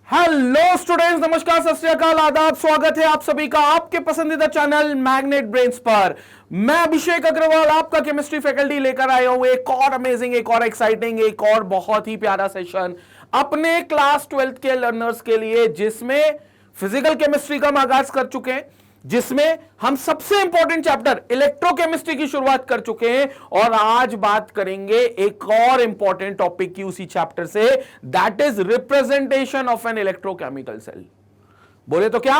Hello students, नमस्कार, सत श्री अकाल, आदाब, स्वागत है आप सभी का आपके पसंदीदा चैनल मैग्नेट ब्रेन्स पर। मैं अभिषेक अग्रवाल आपका केमिस्ट्री फैकल्टी लेकर आया हूं एक और अमेजिंग, एक और एक्साइटिंग, एक और बहुत ही प्यारा सेशन अपने क्लास 12th के लर्नर्स के लिए, जिसमें फिजिकल केमिस्ट्री का हम आगाज कर चुके हैं, जिसमें हम सबसे इंपॉर्टेंट चैप्टर इलेक्ट्रोकेमिस्ट्री की शुरुआत कर चुके हैं और आज बात करेंगे एक और इंपॉर्टेंट टॉपिक की उसी चैप्टर से, that is representation of an electrochemical cell. बोले तो क्या?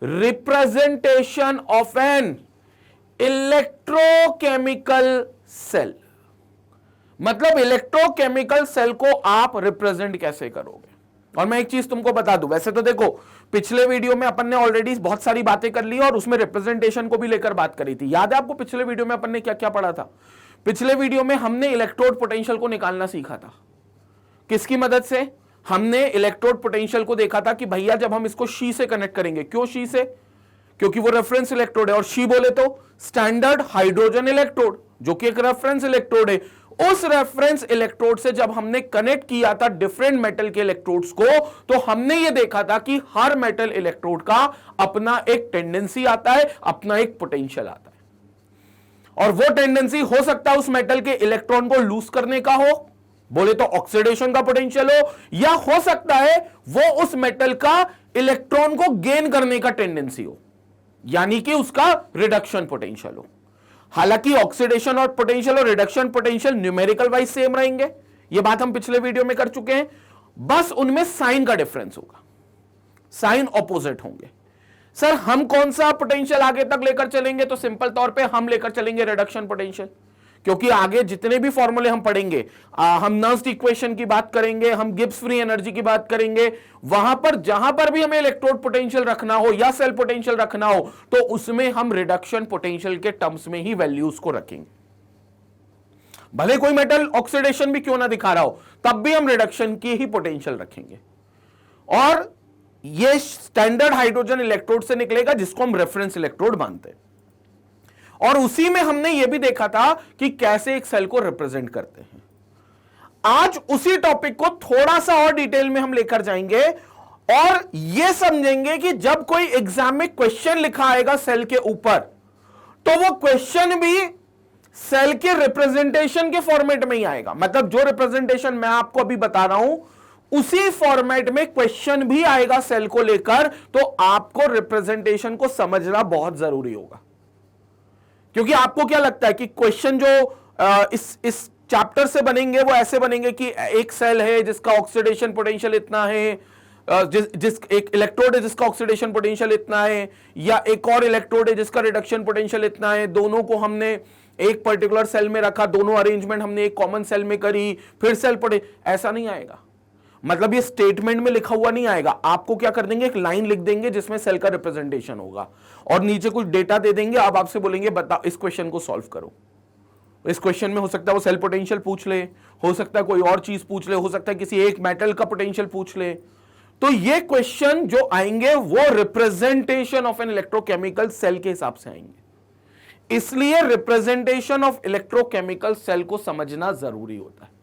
Representation of an electrochemical cell. मतलब इलेक्ट्रोकेमिकल सेल को आप रिप्रेजेंट कैसे करोगे। और मैं एक चीज तुमको बता दूं, वैसे तो देखो पिछले वीडियो में अपन ने ऑलरेडी बहुत सारी बातें कर ली और उसमें रिप्रेजेंटेशन को भी लेकर बात करी थी। याद है आपको पिछले वीडियो में अपन ने क्या क्या पढ़ा था? पिछले वीडियो में हमने इलेक्ट्रोड पोटेंशियल को निकालना सीखा था। किसकी मदद से? हमने इलेक्ट्रोड पोटेंशियल को देखा था कि भैया जब हम इसको शी से कनेक्ट करेंगे, क्यों शी से? क्योंकि वो रेफरेंस इलेक्ट्रोड है, और शी बोले तो स्टैंडर्ड हाइड्रोजन इलेक्ट्रोड, जो कि एक रेफरेंस इलेक्ट्रोड है। उस रेफरेंस इलेक्ट्रोड से जब हमने कनेक्ट किया था डिफरेंट मेटल के इलेक्ट्रोड्स को, तो हमने ये देखा था कि हर मेटल इलेक्ट्रोड का अपना एक टेंडेंसी आता है, अपना एक पोटेंशियल आता है। और वो टेंडेंसी हो सकता है उस मेटल के इलेक्ट्रॉन को लूज करने का हो, बोले तो ऑक्सीडेशन का पोटेंशियल हो, या हो सकता है वो उस मेटल का इलेक्ट्रॉन को गेन करने का टेंडेंसी हो, यानी कि उसका रिडक्शन पोटेंशियल हो। हालांकि ऑक्सीडेशन और पोटेंशियल और reduction potential numerical wise same रहेंगे, यह बात हम पिछले वीडियो में कर चुके हैं, बस उनमें साइन का डिफरेंस होगा, साइन ऑपोजिट होंगे। सर हम कौन सा पोटेंशियल आगे तक लेकर चलेंगे? तो सिंपल तौर पे हम लेकर चलेंगे रिडक्शन पोटेंशियल, क्योंकि आगे जितने भी फॉर्मूले हम पढ़ेंगे, हम नर्स्ड इक्वेशन की बात करेंगे, हम गिब्स फ्री एनर्जी की बात करेंगे, वहां पर जहां पर भी हमें इलेक्ट्रोड पोटेंशियल रखना हो या सेल पोटेंशियल रखना हो, तो उसमें हम रिडक्शन पोटेंशियल के टर्म्स में ही वैल्यूज को रखेंगे। भले कोई मेटल ऑक्सीडेशन भी क्यों ना दिखा रहा हो, तब भी हम रिडक्शन की ही पोटेंशियल रखेंगे। और यह स्टैंडर्ड हाइड्रोजन इलेक्ट्रोड से निकलेगा, जिसको हम रेफरेंस इलेक्ट्रोड मानते हैं। और उसी में हमने यह भी देखा था कि कैसे एक सेल को रिप्रेजेंट करते हैं। आज उसी टॉपिक को थोड़ा सा और डिटेल में हम लेकर जाएंगे और यह समझेंगे कि जब कोई एग्जाम में क्वेश्चन लिखा आएगा सेल के ऊपर, तो वो क्वेश्चन भी सेल के रिप्रेजेंटेशन के फॉर्मेट में ही आएगा। मतलब जो रिप्रेजेंटेशन मैं आपको अभी बता रहा हूं, उसी फॉर्मेट में क्वेश्चन भी आएगा सेल को लेकर। तो आपको रिप्रेजेंटेशन को समझना बहुत जरूरी होगा, क्योंकि आपको क्या लगता है कि क्वेश्चन जो इस चैप्टर से बनेंगे वो ऐसे बनेंगे कि एक सेल है जिसका ऑक्सीडेशन पोटेंशियल इतना है, जिस एक इलेक्ट्रोड है जिसका ऑक्सीडेशन पोटेंशियल इतना है, या एक और इलेक्ट्रोड है जिसका रिडक्शन पोटेंशियल इतना है, दोनों को हमने एक पर्टिकुलर सेल में रखा, दोनों अरेंजमेंट हमने एक कॉमन सेल में करी, फिर सेल पड़े, ऐसा नहीं आएगा। मतलब ये स्टेटमेंट में लिखा हुआ नहीं आएगा। आपको क्या कर देंगे, एक लाइन लिख देंगे जिसमें सेल का रिप्रेजेंटेशन होगा और नीचे कुछ डेटा दे देंगे। अब आपसे बोलेंगे बता इस क्वेश्चन को सॉल्व करो। इस क्वेश्चन में हो सकता है वो सेल पोटेंशियल पूछ ले, हो सकता है कोई और चीज पूछ ले, हो सकता है किसी एक मेटल का पोटेंशियल पूछ ले। तो ये क्वेश्चन जो आएंगे वो representation of an electrochemical cell के हिसाब से आएंगे। इसलिए रिप्रेजेंटेशन ऑफ इलेक्ट्रोकेमिकल सेल को समझना जरूरी होता है।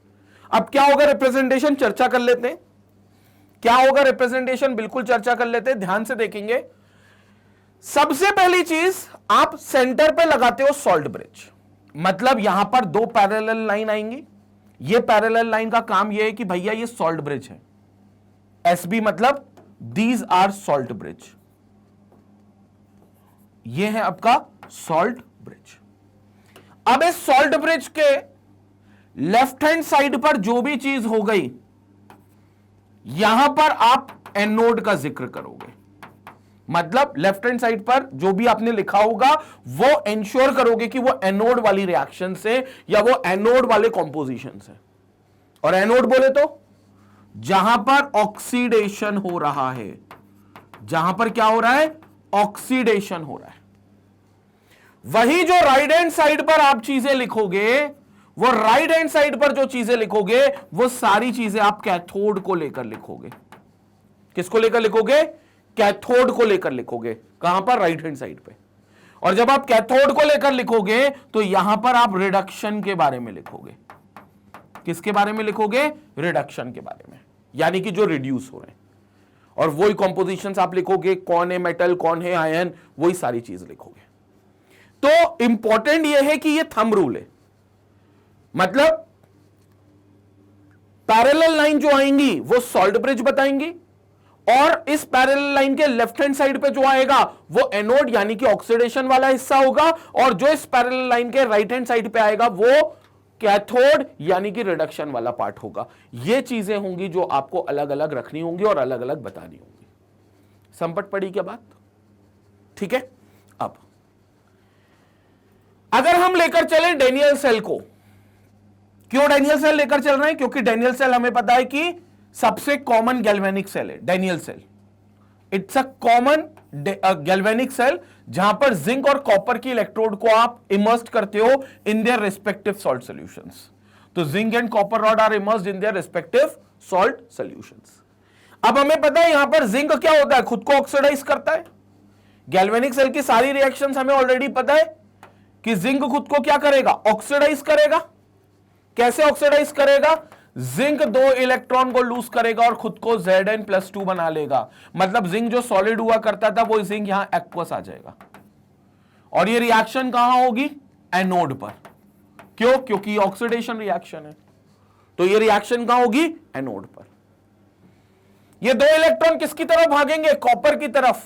अब क्या होगा रिप्रेजेंटेशन, चर्चा कर लेते हैं। क्या होगा रिप्रेजेंटेशन, बिल्कुल चर्चा कर लेते हैं, ध्यान से देखेंगे। सबसे पहली चीज, आप सेंटर पे लगाते हो सॉल्ट ब्रिज। मतलब यहां पर दो पैरेलल लाइन आएंगी। ये पैरेलल लाइन का काम यह है कि भैया ये सॉल्ट ब्रिज है। एसबी मतलब दीज आर सॉल्ट ब्रिज। ये है आपका सॉल्ट ब्रिज। अब इस सॉल्ट ब्रिज के लेफ्ट हैंड साइड पर जो भी चीज हो गई, यहां पर आप एनोड का जिक्र करोगे। मतलब लेफ्ट हैंड साइड पर जो भी आपने लिखा होगा वो इंश्योर करोगे कि वो एनोड वाली रिएक्शन से या वो एनोड वाले कॉम्पोजिशन से। और एनोड बोले तो जहां पर ऑक्सीडेशन हो रहा है, जहां पर क्या हो रहा है, ऑक्सीडेशन हो रहा है। वही जो राइट हैंड साइड पर आप चीजें लिखोगे, वो राइट हैंड साइड पर जो चीजें लिखोगे वो सारी चीजें आप कैथोड को लेकर लिखोगे। किसको लेकर लिखोगे? कैथोड को लेकर लिखोगे। कहां पर? राइट हैंड साइड पे। और जब आप कैथोड को लेकर लिखोगे तो यहां पर आप रिडक्शन के बारे में लिखोगे। किसके बारे में लिखोगे? रिडक्शन के बारे में, यानी कि जो रिड्यूस हो रहे हैं। और वही कॉम्पोजिशंस आप लिखोगे, कौन है मेटल, कौन है आयन, वही सारी चीज लिखोगे। तो इंपॉर्टेंट यह है कि ये थंब रूल है, मतलब पैरेलल लाइन जो आएंगी वो सॉल्ट ब्रिज बताएंगी, और इस पैरेलल लाइन के लेफ्ट हैंड साइड पे जो आएगा वो एनोड यानी कि ऑक्सीडेशन वाला हिस्सा होगा, और जो इस पैरेलल लाइन के राइट हैंड साइड पे आएगा वो कैथोड यानी कि रिडक्शन वाला पार्ट होगा। ये चीजें होंगी जो आपको अलग अलग रखनी होंगी और अलग अलग बतानी होंगी। संपट पड़ी क्या बात? ठीक है। अब अगर हम लेकर चले डेनियल सेल को, क्यों डेनियल सेल लेकर चल रहे हैं? क्योंकि डेनियल सेल हमें पता है कि सबसे कॉमन गैल्वेनिक सेल है Daniell cell. It's a common galvanic cell जहां पर जिंक और कॉपर की इलेक्ट्रोड को आप इमर्स्ड करते हो in their respective salt solutions. तो zinc and copper rod are immersed in their respective salt solutions. अब हमें पता है यहां पर जिंक क्या होता है, खुद को ऑक्सीडाइज करता है। गैल्वेनिक सेल की सारी रिएक्शंस हमें ऑलरेडी पता है कि जिंक खुद को क्या करेगा, ऑक्सीडाइज करेगा। कैसे ऑक्सीडाइज करेगा? जिंक 2 इलेक्ट्रॉन को लूज करेगा और खुद को Zn+2 बना लेगा। मतलब जिंक जो सॉलिड हुआ करता था वो जिंक यहां एक्वस आ जाएगा, और ये रिएक्शन कहां होगी? एनोड पर। क्यों? क्योंकि ऑक्सीडेशन रिएक्शन है, तो ये रिएक्शन कहां होगी? एनोड पर। ये 2 इलेक्ट्रॉन किसकी तरफ भागेंगे? कॉपर की तरफ।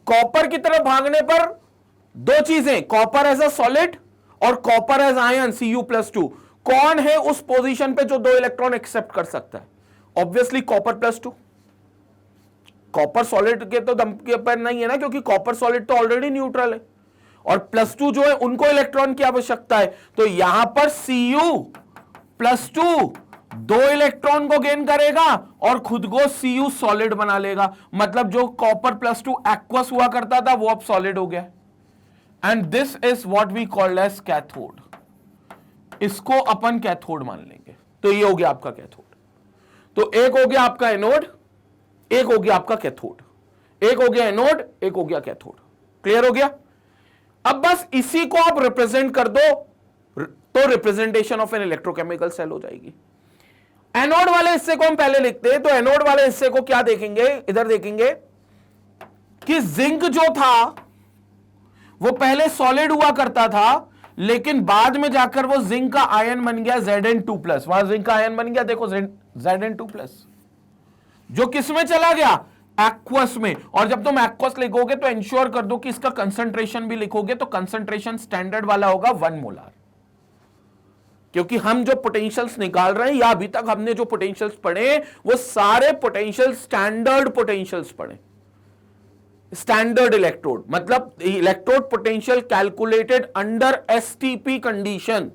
कॉपर की तरफ भागने पर 2 चीजें, कॉपर एज अ सॉलिड और कॉपर एज आयन Cu+2। कौन है उस पोजीशन पे जो 2 इलेक्ट्रॉन एक्सेप्ट कर सकता है? ऑब्वियसली कॉपर+2। कॉपर सॉलिड के तो दम के पर नहीं है ना, क्योंकि कॉपर सॉलिड तो ऑलरेडी न्यूट्रल है, और +2 जो है उनको इलेक्ट्रॉन की आवश्यकता है। तो यहां पर Cu+2 2 इलेक्ट्रॉन को गेन करेगा और खुद को Cu सॉलिड बना लेगा। मतलब जो कॉपर+2 एक्वस हुआ करता था वो अब सॉलिड हो गया। And this is what we called as cathode. इसको अपन कैथोड मान लेंगे। तो ये हो गया आपका कैथोड। तो एक हो गया आपका एनोड, एक हो गया आपका कैथोड, एक हो गया एनोड, एक हो गया कैथोड। क्लियर हो गया? अब बस इसी को आप रिप्रेजेंट कर दो तो representation of an electrochemical cell हो जाएगी। एनोड वाले हिस्से को हम पहले लिखते हैं। तो एनोड वाले हिस्से को क्या देखेंगे? इधर देखेंगे कि जिंक जो था वो पहले सॉलिड हुआ करता था, लेकिन बाद में जाकर वो जिंक का आयन बन गया Zn2+। वहां जिंक का आयन बन गया, देखो Zn2+, जो किस में चला गया? एक्वस में। और जब तुम एक्वस लिखोगे तो इंश्योर कर दो कि इसका कंसंट्रेशन भी लिखोगे, तो कंसंट्रेशन स्टैंडर्ड वाला होगा 1 मोलार। क्योंकि हम जो पोटेंशियल्स निकाल रहे हैं या अभी तक हमने जो पोटेंशियल्स पढ़े वो सारे पोटेंशियल स्टैंडर्ड पोटेंशियल्स पढ़े। स्टैंडर्ड इलेक्ट्रोड मतलब electrode potential calculated under STP condition.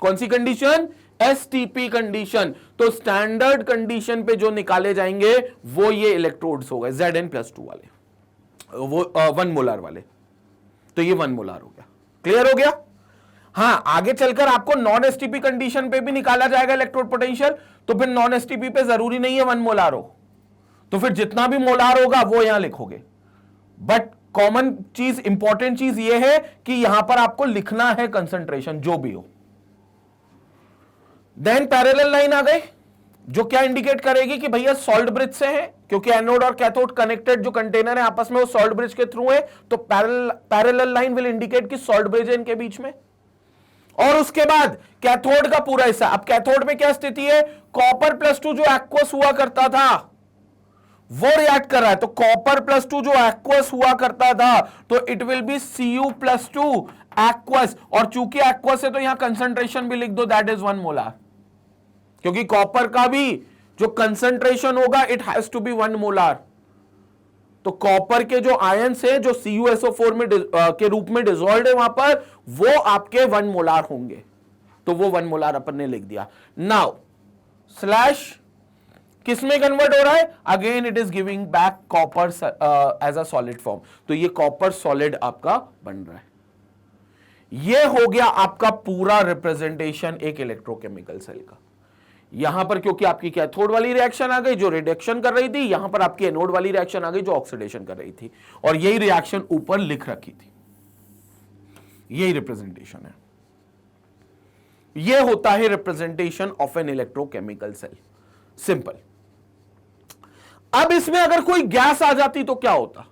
कौन सी कंडीशन? STP condition. तो स्टैंडर्ड कंडीशन पे जो निकाले जाएंगे वो ये इलेक्ट्रोड्स हो गए Zn+2 वाले, वो 1 मोलार वाले। तो ये 1 मोलार हो गया। क्लियर हो गया? हाँ, आगे चलकर आपको नॉन एसटीपी कंडीशन पे भी निकाला जाएगा इलेक्ट्रोड पोटेंशियल। तो फिर नॉन एसटीपी पे जरूरी नहीं है 1 मोलार हो, तो फिर जितना भी मोलार होगा वो यहां लिखोगे। बट कॉमन चीज, इंपॉर्टेंट चीज ये है कि यहां पर आपको लिखना है कंसंट्रेशन जो भी हो। देन पैरेलल लाइन आ गई जो क्या इंडिकेट करेगी कि भैया सॉल्ट ब्रिज से है, क्योंकि एनोड और कैथोड कनेक्टेड जो कंटेनर है आपस में वो सॉल्ट ब्रिज के थ्रू है। तो पैरेलल लाइन विल इंडिकेट कि सॉल्ट ब्रिज है इनके बीच में। और उसके बाद कैथोड का पूरा हिस्सा। अब कैथोड में क्या स्थिति है? कॉपर+2 जो एक्वस हुआ करता था वो रिएक्ट कर रहा है। तो कॉपर+2 जो एक्वस हुआ करता था तो it will be Cu+2 aqueous, और चूंकि एक्वस है तो यहां कंसंट्रेशन भी लिख दो, दैट इज 1 मोलार। क्योंकि कॉपर का भी जो कंसंट्रेशन होगा it has to be 1 molar. तो कॉपर के जो आयंस है जो CuSO4 में के रूप में डिसॉल्व्ड है वहां पर, वो आपके 1 मोलार होंगे। तो वो 1 मोलार अपन ने लिख दिया। नाउ स्लैश किस में कन्वर्ट हो रहा है? Again it is giving back copper as a solid form. तो ये कॉपर सॉलिड आपका बन रहा है। ये हो गया आपका पूरा रिप्रेजेंटेशन एक इलेक्ट्रोकेमिकल सेल का। यहां पर क्योंकि आपकी कैथोड वाली रिएक्शन आ गई जो रिडक्शन कर रही थी, यहां पर आपकी एनोड वाली रिएक्शन आ गई जो ऑक्सीडेशन कर रही थी, और यही रिएक्शन ऊपर लिख रखी थी। यही रिप्रेजेंटेशन है। यह होता है representation of an electrochemical cell. Simple. अब इसमें अगर कोई गैस आ जाती तो क्या होता,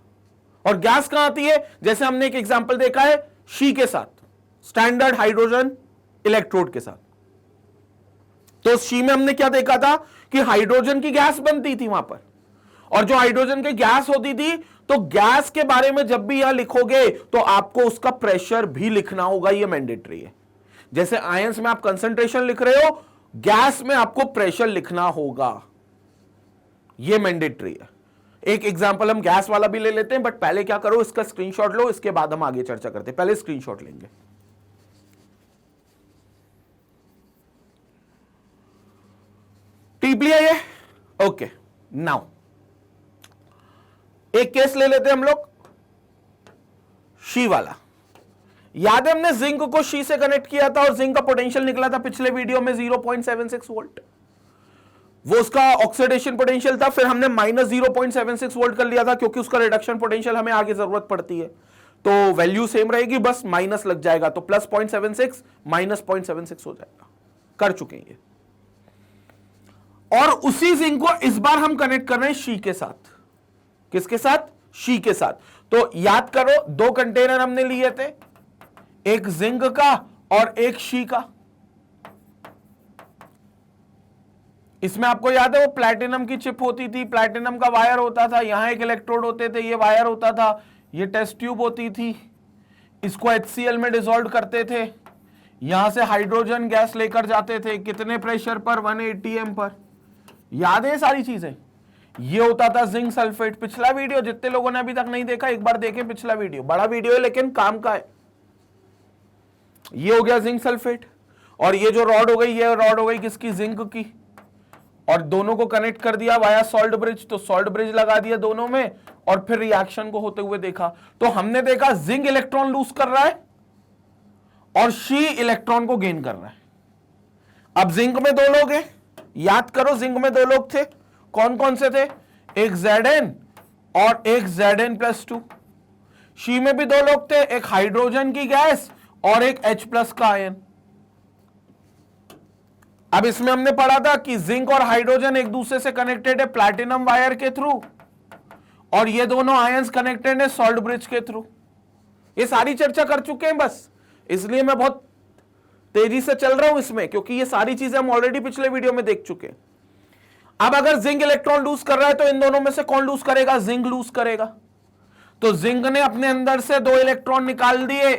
और गैस कहां आती है, जैसे हमने एक एग्जांपल देखा है शी के साथ, स्टैंडर्ड हाइड्रोजन इलेक्ट्रोड के साथ। तो शी में हमने क्या देखा था कि हाइड्रोजन की गैस बनती थी वहां पर, और जो हाइड्रोजन की गैस होती थी, तो गैस के बारे में जब भी यहां लिखोगे तो आपको उसका प्रेशर भी लिखना होगा, यह मैंडेटरी है। जैसे आयंस में आप कंसंट्रेशन लिख रहे हो, गैस में आपको प्रेशर लिखना होगा, यह मैंडेटरी है। एक एग्जांपल हम गैस वाला भी ले लेते हैं, बट पहले क्या करो, इसका स्क्रीनशॉट लो, इसके बाद हम आगे चर्चा करते हैं। पहले स्क्रीनशॉट लेंगे। टीप लिया ये, ओके। नाउ एक केस ले लेते हैं हम लोग, शी वाला। याद है हमने जिंक को शी से कनेक्ट किया था और जिंक का पोटेंशियल निकला था पिछले वीडियो में 0.76 वोल्ट, वो उसका ऑक्सीडेशन पोटेंशियल था। फिर हमने माइनस 0.76 वोल्ट कर लिया था, क्योंकि उसका रिडक्शन पोटेंशियल हमें आगे जरूरत पड़ती है, तो वैल्यू सेम रहेगी, बस माइनस लग जाएगा, तो प्लस 0.76 माइनस 0.76 हो जाएगा। कर चुके हैं ये। और उसी जिंक को इस बार हम कनेक्ट कर रहे हैं शी के साथ। किसके साथ? शी के साथ। तो याद करो, दो कंटेनर हमने लिए थे, एक जिंक का और एक शी का। इसमें आपको याद है वो प्लैटिनम की चिप होती थी, प्लैटिनम का वायर होता था, यहां एक इलेक्ट्रोड होते थे, ये वायर होता था, ये टेस्ट ट्यूब होती थी, इसको HCl में डिसॉल्व करते थे, यहां से हाइड्रोजन गैस लेकर जाते थे, कितने प्रेशर पर? 1 atm पर। याद है सारी चीजें। ये होता था जिंक सल्फेट। पिछला वीडियो जितने लोगों ने अभी तक नहीं देखा, एक बार देखें पिछला वीडियो, बड़ा वीडियो है लेकिन काम का है। ये हो गया जिंक सल्फेट, और ये जो रॉड हो गई, ये रॉड हो गई किसकी? जिंक की, और दोनों को कनेक्ट कर दिया वाया सॉल्ट ब्रिज, तो सॉल्ट ब्रिज लगा दिया दोनों में, और फिर रिएक्शन को होते हुए देखा। तो हमने देखा जिंक इलेक्ट्रॉन लूज कर रहा है और शी इलेक्ट्रॉन को गेन कर रहा है। अब जिंक में दो लोग हैं, याद करो जिंक में दो लोग थे, कौन कौन से थे? एक Zn और एक Zn+2। शी में भी दो लोग थे, एक हाइड्रोजन की गैस और एक H+ का आयन। अब इसमें हमने पढ़ा था कि जिंक और हाइड्रोजन एक दूसरे से कनेक्टेड है प्लैटिनम वायर के थ्रू, और ये दोनों आयंस कनेक्टेड है सॉल्ट ब्रिज के थ्रू। ये सारी चर्चा कर चुके हैं, बस इसलिए मैं बहुत तेजी से चल रहा हूं इसमें, क्योंकि ये सारी चीजें हम ऑलरेडी पिछले वीडियो में देख चुके हैं। अब अगर जिंक इलेक्ट्रॉन लूज कर रहा है तो इन दोनों में से कौन लूज करेगा? जिंक लूज करेगा। तो जिंक ने अपने अंदर से 2 इलेक्ट्रॉन निकाल दिए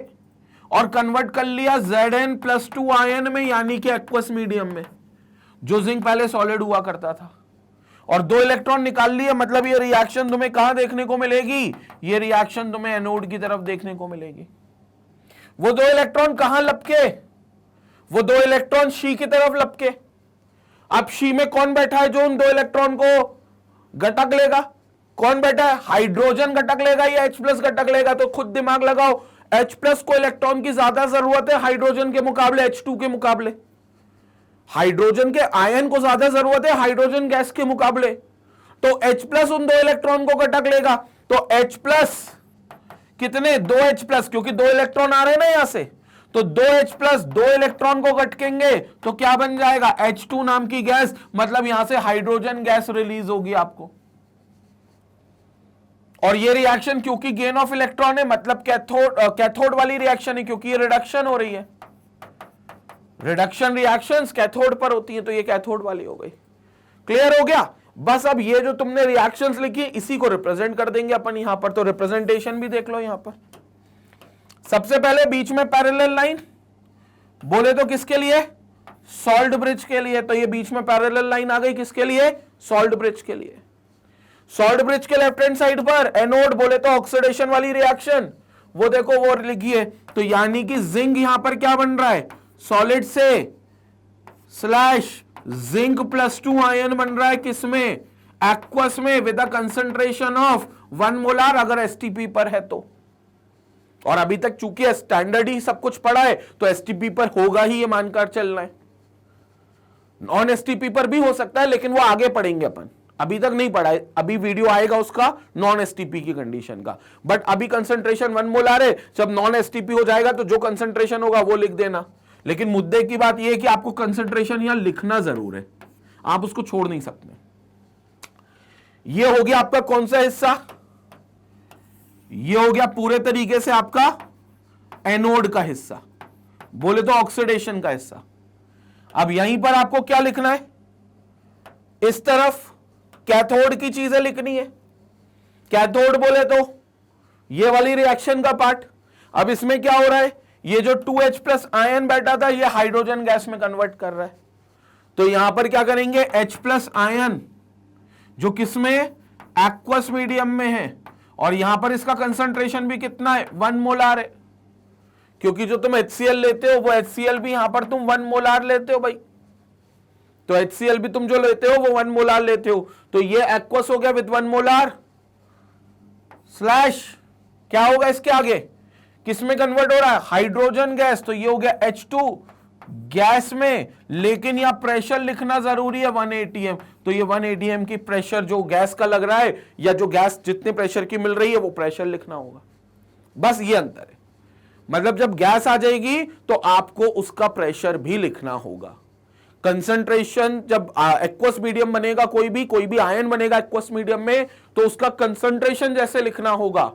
और कन्वर्ट कर लिया Zn+2 आयन में, यानी कि एक्वस मीडियम में, जो जिंक पहले सॉलिड हुआ करता था, और 2 इलेक्ट्रॉन निकाल लिए। मतलब ये रिएक्शन तुम्हें कहां देखने को मिलेगी? ये रिएक्शन तुम्हें एनोड की तरफ देखने को मिलेगी। वो 2 इलेक्ट्रॉन कहां लपके? वो 2 इलेक्ट्रॉन शी की तरफ लपके। अब शी में कौन बैठा है जो उन 2 इलेक्ट्रॉन को गटक लेगा? कौन बैठा है? हाइड्रोजन गटक लेगा या H+ गटक लेगा? तो खुद दिमाग लगाओ, H+ को इलेक्ट्रॉन की ज्यादा जरूरत है हाइड्रोजन के मुकाबले, H2 के मुकाबले। हाइड्रोजन के आयन को ज्यादा जरूरत है हाइड्रोजन गैस के मुकाबले, तो H+ उन 2 इलेक्ट्रॉन को गटक लेगा। तो H+ कितने? 2H+, क्योंकि 2 इलेक्ट्रॉन आ रहे हैं ना यहां से, तो 2H+ 2 इलेक्ट्रॉन को गटकेंगे तो क्या बन जाएगा? H2 नाम की गैस। मतलब यहां से हाइड्रोजन गैस रिलीज होगी आपको। और ये रिएक्शन क्योंकि गेन ऑफ इलेक्ट्रॉन है, मतलब कैथोड वाली रिएक्शन है, क्योंकि ये रिडक्शन हो रही है। रिडक्शन रिएक्शंस कैथोड पर होती है, तो ये कैथोड वाली हो गई। क्लियर हो गया? बस अब ये जो तुमने रिएक्शंस लिखी इसी को रिप्रेजेंट कर देंगे अपन यहां पर। तो रिप्रेजेंटेशन भी देख लो यहां पर। सबसे पहले बीच में पैरेलल लाइन, बोले तो किसके लिए? सॉल्ट ब्रिज के लिए। तो ये बीच में पैरेलल लाइन आ गई किसके लिए? सॉल्ट ब्रिज के लिए। सॉल्ट ब्रिज के लेफ्ट हैंड साइड पर एनोड, बोले तो ऑक्सीडेशन वाली रिएक्शन, वो देखो वो लिखी है। तो यानी कि जिंक यहां पर क्या बन रहा है? सॉलिड से स्लैश Zn+2 आयन बन रहा है किसमें? एक्वस में, with a concentration of 1 molar अगर STP पर है तो। और अभी तक चूंकि स्टैंडर्ड ही सब कुछ पड़ा है तो STP पर होगा ही, ये मानकर चलना है। नॉन STP पर भी हो सकता है, लेकिन वो आगे पढ़ेंगे अपन, अभी तक नहीं पढ़ा है। अभी वीडियो आएगा उसका नॉन STP की कंडीशन का, बट अभी कंसंट्रेशन 1 मोलार है। जब नॉन STP हो जाएगा तो जो कंसंट्रेशन होगा वो लिख देना। लेकिन मुद्दे की बात यह है कि आपको कंसंट्रेशन यहां लिखना जरूर है, आप उसको छोड़ नहीं सकते। ये हो गया आपका कौन सा हिस्सा, ये हो गया पूरे तरीके से आपका एनोड का हिस्सा, बोले तो ऑक्सीडेशन का हिस्सा। अब यहीं पर आपको क्या लिखना है, इस तरफ कैथोड की चीजें लिखनी है। कैथोड बोले तो ये वाली रिएक्शन का पार्ट। अब इसमें क्या हो रहा है, ये जो 2H प्लस आयन बैठा था ये हाइड्रोजन गैस में कन्वर्ट कर रहा है। तो यहां पर क्या करेंगे, H प्लस आयन जो किसमें एक्वस मीडियम में है, और यहां पर इसका कंसंट्रेशन भी कितना है, 1 मोलार है, क्योंकि जो तुम HCl लेते हो वो HCl भी यहां पर तुम 1 मोलार लेते हो भाई। तो HCl भी तुम जो लेते हो वो 1 मोलार लेते हो। तो ये एक्वस हो गया विद 1 मोलार स्लैश क्या होगा इसके आगे, किस में कन्वर्ट हो रहा है, हाइड्रोजन गैस। तो ये हो गया H2 गैस में, लेकिन यहां प्रेशर लिखना जरूरी है 1 atm। तो ये 1 atm की प्रेशर जो गैस का लग रहा है, या जो गैस जितने प्रेशर की मिल रही है वो प्रेशर लिखना होगा। बस ये अंतर है। मतलब जब गैस आ जाएगी तो आपको उसका प्रेशर भी लिखना होगा। कंसंट्रेशन जब एक्वस मीडियम बनेगा, कोई भी आयन बनेगा एक्वस मीडियम में, तो उसका कंसंट्रेशन जैसे लिखना होगा।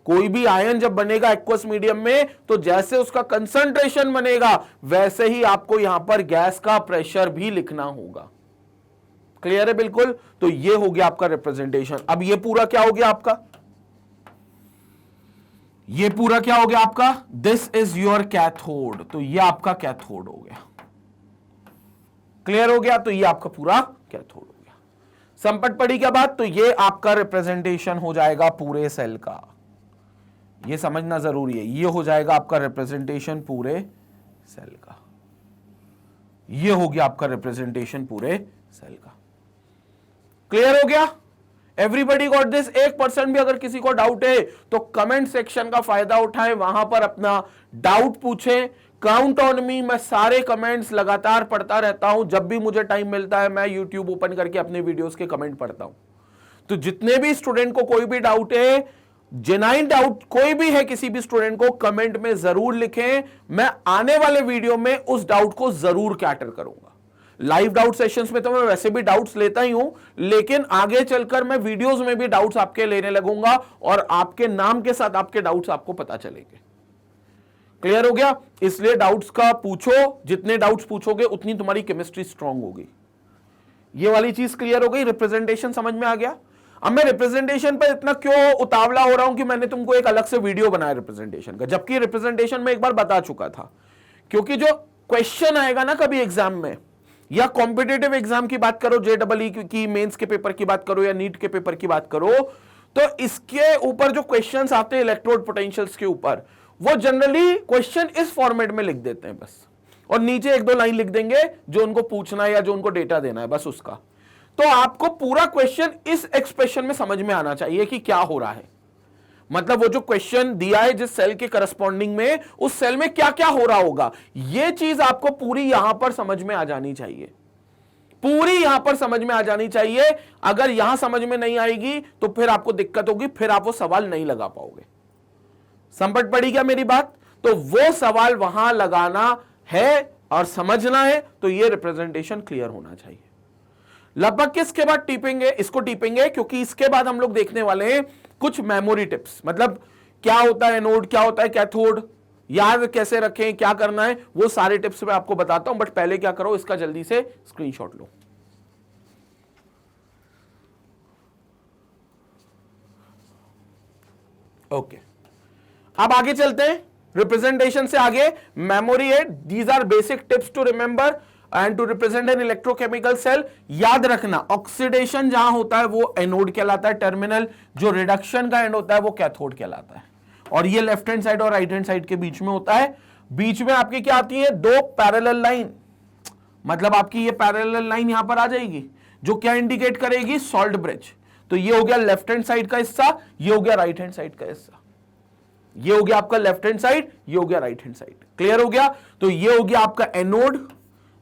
कोई भी आयन जब बनेगा एक्वस मीडियम में, तो जैसे उसका कंसंट्रेशन बनेगा वैसे ही आपको यहां पर गैस का प्रेशर भी लिखना होगा। क्लियर है बिल्कुल। तो ये हो गया आपका रिप्रेजेंटेशन। अब ये पूरा क्या हो गया आपका, ये पूरा क्या हो गया आपका, दिस इज योर कैथोड। तो ये आपका कैथोड हो गया। क्लियर हो गया। तो ये आपका पूरा कैथोड हो गया। संपट पड़ी क्या बात, तो ये आपका रिप्रेजेंटेशन हो जाएगा पूरे सेल का। ये समझना जरूरी है, ये हो जाएगा आपका रिप्रेजेंटेशन पूरे सेल का। ये हो गया आपका रिप्रेजेंटेशन पूरे सेल का। क्लियर हो गया, एवरीबडी गॉट दिस। 1% भी अगर किसी को डाउट है तो कमेंट सेक्शन का फायदा उठाएं, वहां पर अपना डाउट पूछें। काउंट ऑन मी, मैं सारे कमेंट्स लगातार पढ़ता रहता हूं। जब भी मुझे टाइम मिलता है मैं यूट्यूब ओपन करके अपने वीडियोस के कमेंट पढ़ता हूं। तो जितने भी स्टूडेंट को कोई भी डाउट है, जेन्युइन डाउट कोई भी है किसी भी स्टूडेंट को, कमेंट में जरूर लिखें। मैं आने वाले वीडियो में उस डाउट को जरूर कैटर करूंगा। लाइव डाउट सेशंस में तो मैं वैसे भी डाउट्स लेता ही हूं, लेकिन आगे चलकर मैं वीडियोस में भी डाउट्स आपके लेने लगूंगा और आपके नाम के साथ आपके डाउट्स आपको पता चलेंगे। क्लियर हो गया। इसलिए डाउट्स का पूछो, जितने डाउट्स पूछोगे उतनी तुम्हारी केमिस्ट्री स्ट्रांग होगी। ये वाली चीज क्लियर हो गई, रिप्रेजेंटेशन समझ में आ गया। अब मैं रिप्रेजेंटेशन पर इतना क्यों उतावला हो रहा हूं कि मैंने तुमको एक अलग से वीडियो बनाया रिप्रेजेंटेशन का, जबकि रिप्रेजेंटेशन में एक बार बता चुका था। क्योंकि जो क्वेश्चन आएगा ना कभी एग्जाम में, या कॉम्पिटिटिव एग्जाम की बात करो, JEE की मेंस के पेपर की बात करो या नीट के पेपर की बात करो, तो इसके ऊपर जो क्वेश्चंस आते हैं इलेक्ट्रोड पोटेंशियल्स के ऊपर, वो जनरली क्वेश्चन इस फॉर्मेट में लिख देते हैं बस, और नीचे 1-2 लाइन लिख देंगे जो उनको पूछना है या जो उनको डेटा देना है बस उसका। तो आपको पूरा क्वेश्चन इस एक्सप्रेशन में समझ में आना चाहिए कि क्या हो रहा है। मतलब वो जो क्वेश्चन दिया है जिस सेल के करस्पॉन्डिंग में, उस सेल में क्या क्या हो रहा होगा, ये चीज आपको पूरी यहां पर समझ में आ जानी चाहिए। पूरी यहां पर समझ में आ जानी चाहिए। अगर यहां समझ में नहीं आएगी तो फिर आपको दिक्कत होगी, फिर आप वो सवाल नहीं लगा पाओगे। संपट पड़ी क्या मेरी बात। तो वो सवाल वहां लगाना है और समझना है, तो ये रिप्रेजेंटेशन क्लियर होना चाहिए। लगभग किसके बाद टीपेंगे, इसको टीपेंगे, क्योंकि इसके बाद हम लोग देखने वाले हैं कुछ मेमोरी टिप्स। मतलब क्या होता है एनोड, क्या होता है कैथोड, याद कैसे रखें, क्या करना है, वो सारे टिप्स मैं आपको बताता हूं। बट पहले क्या करो, इसका जल्दी से स्क्रीनशॉट लो। ओके, अब आगे चलते हैं। रिप्रेजेंटेशन से आगे मेमोरी है। These are basic tips to remember and to represent an electrochemical cell. याद रखना, ऑक्सीडेशन जहां होता है वो एनोड कहलाता है टर्मिनल, जो रिडक्शन का एंड होता है वो कैथोड कहलाता है। और ये लेफ्ट हैंड साइड और राइट हैंड साइड के बीच में होता है। बीच में आपकी क्या आती है, 2 पैरेलल लाइन। मतलब आपकी ये पैरेलल लाइन यहां पर आ जाएगी जो क्या इंडिकेट करेगी, सॉल्ट ब्रिज। तो ये हो गया लेफ्ट हैंड साइड का हिस्सा, ये हो गया राइट हैंड साइड का हिस्सा। ये हो गया आपका लेफ्ट हैंड साइड, ये हो गया राइट हैंड साइड। क्लियर हो गया। तो ये हो गया आपका एनोड,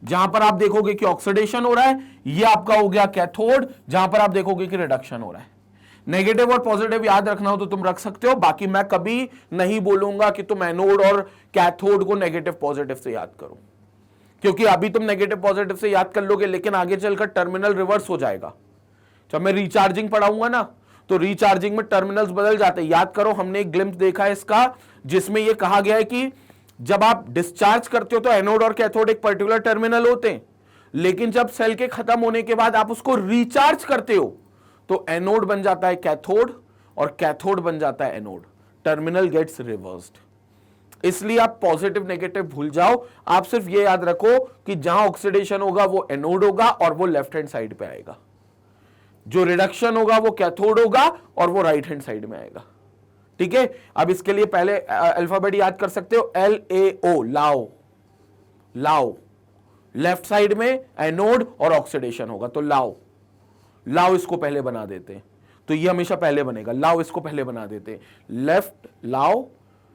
जहां पर आप देखोगे कि ऑक्सीडेशन हो रहा है। ये आपका हो गया कैथोड, जहां पर आप देखोगे कि रिडक्शन हो रहा है। नेगेटिव और पॉजिटिव याद रखना हो तो तुम रख सकते हो, बाकी मैं कभी नहीं बोलूंगा कि तुम एनोड और कैथोड को नेगेटिव पॉजिटिव से याद करो, क्योंकि अभी तुम नेगेटिव पॉजिटिव से याद कर लोगे लेकिन आगे चलकर टर्मिनल रिवर्स हो जाएगा। जब मैं रिचार्जिंग पढ़ाऊंगा ना तो रिचार्जिंग में टर्मिनल्स बदल जाते हैं। याद करो, हमने एक ग्लिम्स देखा है इसका, जिसमें यह कहा गया है कि जब आप डिस्चार्ज करते हो तो एनोड और कैथोड एक पर्टिकुलर टर्मिनल होते हैं, लेकिन जब सेल के खत्म होने के बाद आप उसको रिचार्ज करते हो तो एनोड बन जाता है कैथोड और कैथोड बन जाता है एनोड। Terminal gets reversed. इसलिए आप पॉजिटिव नेगेटिव भूल जाओ, आप सिर्फ ये याद रखो कि जहां ऑक्सीडेशन होगा वो एनोड होगा और वो लेफ्ट हैंड साइड पे आएगा, जो रिडक्शन होगा वो कैथोड होगा और वो राइट हैंड साइड में आएगा। ठीक है, अब इसके लिए पहले अल्फाबेट याद कर सकते हो, LAO, लाओ। लाओ लेफ्ट साइड में एनोड और ऑक्सीडेशन होगा तो लाओ। लाओ इसको पहले बना देते हैं, तो ये हमेशा पहले बनेगा। लाओ इसको पहले बना देते हैं, लेफ्ट लाओ,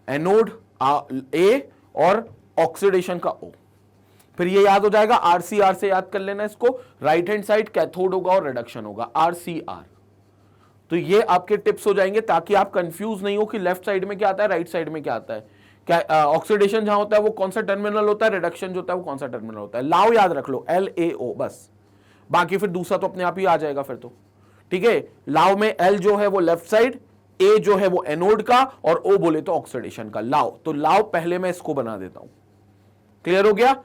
एनोड ए और ऑक्सीडेशन का O। फिर ये याद हो जाएगा, RCR से याद कर लेना इसको, राइट हैंड साइड कैथोड होगा और रिडक्शन होगा, RCR। तो ये आपके टिप्स हो जाएंगे ताकि आप कंफ्यूज नहीं हो कि लेफ्ट साइड में क्या आता है, राइट साइड में क्या आता है। क्या ऑक्सीडेशन जहां होता है वो कौन सा टर्मिनल होता है, रिडक्शन जो होता है वो कौन सा टर्मिनल होता है। लाओ याद रख लो, LAO बस, बाकी फिर दूसरा तो अपने आप ही आ जाएगा फिर तो। ठीक है, लाओ में L जो है वो लेफ्ट साइड, A जो है वो एनोड का और O बोले तो ऑक्सीडेशन का। लाओ, तो लाओ पहले मैं इसको बना देता हूं। क्लियर हो गया?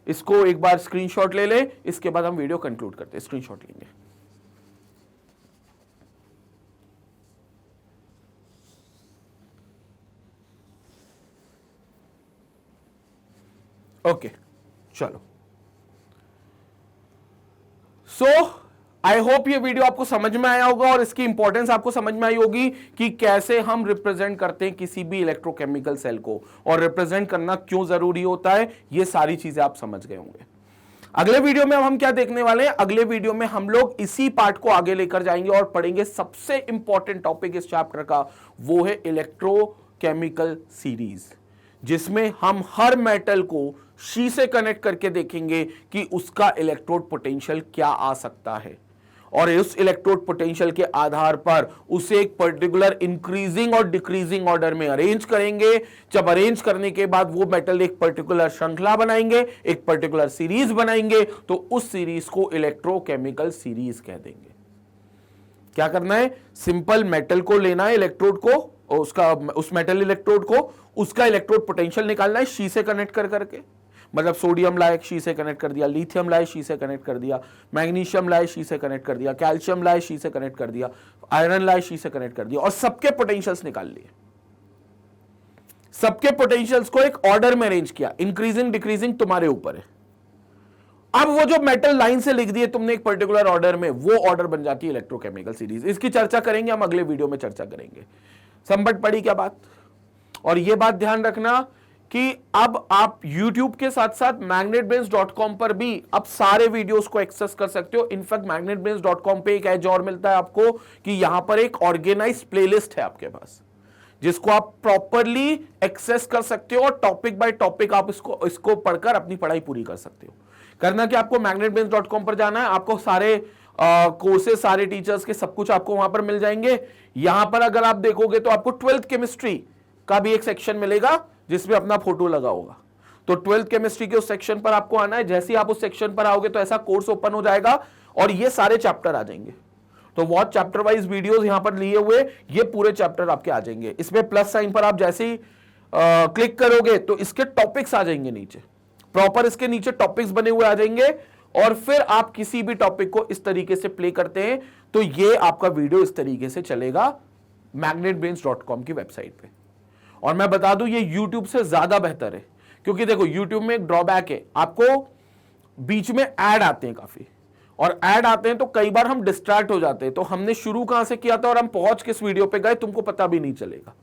इसको एक बार स्क्रीनशॉट ले ले, इसके बाद हम वीडियो कंक्लूड करते हैं। स्क्रीनशॉट लेंगे। ओके चलो, सो आई होप ये वीडियो आपको समझ में आया होगा और इसकी इंपॉर्टेंस आपको समझ में आई होगी कि कैसे हम रिप्रेजेंट करते हैं किसी भी इलेक्ट्रोकेमिकल सेल को और रिप्रेजेंट करना क्यों जरूरी होता है। ये सारी चीजें आप समझ गए होंगे। अगले वीडियो में हम क्या देखने वाले हैं, अगले वीडियो में हम लोग इसी पार्ट को आगे लेकर जाएंगे और पढ़ेंगे सबसे इंपॉर्टेंट टॉपिक इस चैप्टर का, वो है इलेक्ट्रोकेमिकल सीरीज, जिसमें हम हर मेटल को शी से कनेक्ट करके देखेंगे कि उसका इलेक्ट्रोड पोटेंशियल क्या आ सकता है और उस इलेक्ट्रोड पोटेंशियल के आधार पर उसे एक पर्टिकुलर इंक्रीजिंग और डिक्रीजिंग ऑर्डर में अरेंज करेंगे। जब अरेंज करने के बाद वो मेटल एक पर्टिकुलर श्रृंखला बनाएंगे, एक पर्टिकुलर सीरीज बनाएंगे, तो उस सीरीज को इलेक्ट्रोकेमिकल सीरीज कह देंगे। क्या करना है, सिंपल मेटल को लेना है, इलेक्ट्रोड को, उसका उस मेटल इलेक्ट्रोड को, उसका इलेक्ट्रोड पोटेंशियल निकालना है शी से कनेक्ट कर करके। मतलब सोडियम लाए शी से कनेक्ट कर दिया, लिथियम लाए शी से कनेक्ट कर दिया, मैग्नीशियम लाए शी से कनेक्ट कर दिया, कैल्शियम लाए शी से कनेक्ट कर दिया, आयरन लाए शी से कनेक्ट कर दिया और सबके पोटेंशियल्स निकाल लिए। सबके पोटेंशियल्स को एक ऑर्डर में अरेंज किया, इंक्रीजिंग डिक्रीजिंग तुम्हारे ऊपर है। अब वो जो मेटल लाइन से लिख दिए तुमने एक पर्टिकुलर ऑर्डर में, वो ऑर्डर बन जाती है इलेक्ट्रोकेमिकल सीरीज। इसकी चर्चा करेंगे हम अगले वीडियो में, चर्चा करेंगे। समझ पड़ी क्या बात? और ये बात ध्यान रखना कि अब आप YouTube के साथ साथ magnetbrains.com पर भी अब सारे वीडियोस को एक्सेस कर सकते हो। इनफैक्ट magnetbrains.com पे एक एज और मिलता है आपको कि यहां पर एक ऑर्गेनाइज्ड प्लेलिस्ट है आपके पास, जिसको आप प्रॉपरली एक्सेस कर सकते हो और टॉपिक बाय टॉपिक आप इसको पढ़कर अपनी पढ़ाई पूरी कर सकते हो। करना कि आपको magnetbrains.com पर जाना है, आपको सारे कोर्सेज, सारे टीचर्स के सब कुछ आपको वहां पर मिल जाएंगे। यहां पर अगर आप देखोगे तो आपको 12th केमिस्ट्री का भी एक सेक्शन मिलेगा जिसमें अपना फोटो लगा होगा। तो 12th केमिस्ट्री के उस सेक्शन पर आपको आना है। जैसे ही आप उस सेक्शन पर आओगे तो ऐसा कोर्स ओपन हो जाएगा और ये सारे चैप्टर आ जाएंगे। तो वॉच चैप्टर वाइज वीडियोस यहां पर लिए हुए, ये पूरे चैप्टर आपके आ जाएंगे। इसमें प्लस साइन पर आप जैसे ही क्लिक करोगे तो इसके टॉपिक्स आ जाएंगे नीचे, प्रॉपर इसके नीचे टॉपिक्स बने हुए आ जाएंगे और फिर आप किसी भी टॉपिक को इस तरीके से प्ले करते हैं तो ये आपका वीडियो इस तरीके से चलेगा magnetbrains.com की वेबसाइट पे। और मैं बता दूं ये YouTube से ज्यादा बेहतर है, क्योंकि देखो YouTube में एक ड्रॉबैक है, आपको बीच में ऐड आते हैं काफी, और ऐड आते हैं तो कई बार हम डिस्ट्रैक्ट हो जाते हैं। तो हमने शुरू कहां से किया था और हम पहुंच किस वीडियो पे गए तुमको पता भी नहीं चलेगा।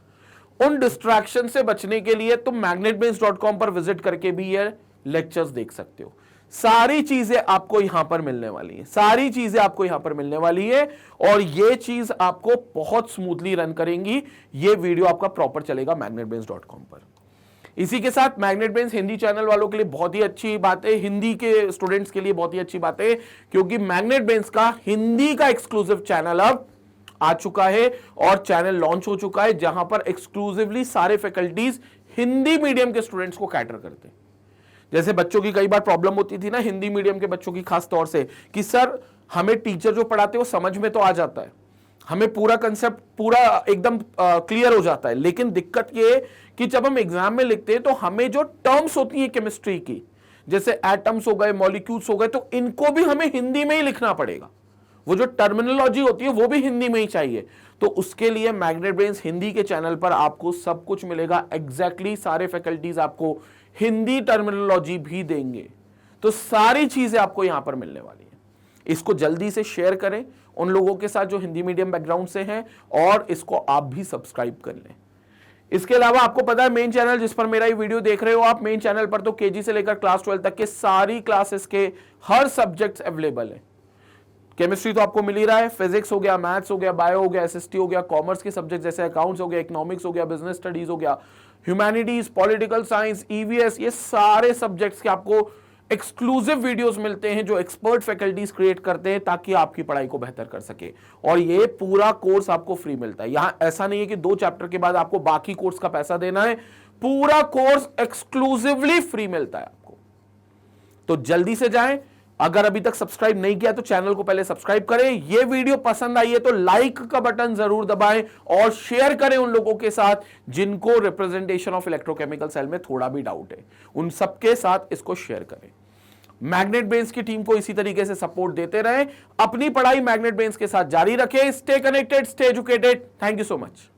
उन डिस्ट्रैक्शन से बचने के लिए तुम magnetbrains.com पर विजिट करके भी ये लेक्चर्स देख सकते हो। सारी चीजें आपको यहां पर मिलने वाली है, सारी चीजें आपको यहां पर मिलने वाली है और ये चीज आपको बहुत स्मूथली रन करेंगी। ये वीडियो आपका प्रॉपर चलेगा magnetbrains.com पर। इसी के साथ मैग्नेटब्रेन्स हिंदी चैनल वालों के लिए बहुत ही अच्छी बात है, हिंदी के स्टूडेंट्स के लिए बहुत ही अच्छी बात है, क्योंकि मैग्नेटब्रेन्स का हिंदी का एक्सक्लूसिव चैनल अब आ चुका है और चैनल लॉन्च हो चुका है, जहां पर एक्सक्लूसिवली सारे फैकल्टीज हिंदी मीडियम के स्टूडेंट्स को कैटर करते हैं। जैसे बच्चों की कई बार प्रॉब्लम होती थी ना, हिंदी मीडियम के बच्चों की खास तौर से, कि सर हमें टीचर जो पढ़ाते हैं वो समझ में तो आ जाता है, हमें पूरा कंसेप्ट पूरा एकदम क्लियर हो जाता है, लेकिन दिक्कत ये है कि जब हम एग्जाम में लिखते हैं तो हमें जो टर्म्स होती है केमिस्ट्री की, जैसे एटम्स हो गए, मॉलिक्यूल्स हो गए, तो इनको भी हमें हिंदी में ही लिखना पड़ेगा। वो जो टर्मिनोलॉजी होती है वो भी हिंदी में ही चाहिए। तो उसके लिए मैग्नेट ब्रेन्स हिंदी के चैनल पर आपको सब कुछ मिलेगा, एग्जैक्टली सारे फैकल्टीज आपको हिंदी टर्मिनोलॉजी भी देंगे। तो सारी चीजें आपको यहां पर मिलने वाली है। इसको जल्दी से शेयर करें उन लोगों के साथ जो हिंदी मीडियम बैकग्राउंड से हैं, और इसको आप भी सब्सक्राइब कर लें। इसके अलावा आपको पता है मेन चैनल जिस पर मेरा ये वीडियो देख रहे हो आप, मेन चैनल पर तो केजी से लेकर क्लास 12 तक के सारी क्लासेस के हर सब्जेक्ट्स अवेलेबल है। केमिस्ट्री तो आपको मिल ही रहा है, फिजिक्स हो गया, मैथ्स हो गया, बायो हो गया, एसएसटी हो गया, कॉमर्स के सब्जेक्ट जैसे अकाउंट्स हो गया, इकोनॉमिक्स हो गया, बिजनेस स्टडीज हो गया, ह्यूमैनिटीज, पॉलिटिकल साइंस, ईवीएस, ये सारे सब्जेक्ट्स के आपको एक्सक्लूसिव वीडियोस मिलते हैं जो एक्सपर्ट फैकल्टीज क्रिएट करते हैं ताकि आपकी पढ़ाई को बेहतर कर सके। और ये पूरा कोर्स आपको फ्री मिलता है। यहां ऐसा नहीं है कि 2 चैप्टर के बाद आपको बाकी कोर्स का पैसा देना है, पूरा कोर्स एक्सक्लूसिवली फ्री मिलता है आपको। तो जल्दी से जाएं, अगर अभी तक सब्सक्राइब नहीं किया तो चैनल को पहले सब्सक्राइब करें। ये वीडियो पसंद आई है तो लाइक का बटन जरूर दबाएं और शेयर करें उन लोगों के साथ जिनको रिप्रेजेंटेशन ऑफ इलेक्ट्रोकेमिकल सेल में थोड़ा भी डाउट है, उन सबके साथ इसको शेयर करें। मैग्नेट ब्रेन्स की टीम को इसी तरीके से सपोर्ट देते रहें, अपनी पढ़ाई मैग्नेट ब्रेन्स के साथ जारी रखें। Stay connected, stay educated. Thank you so much.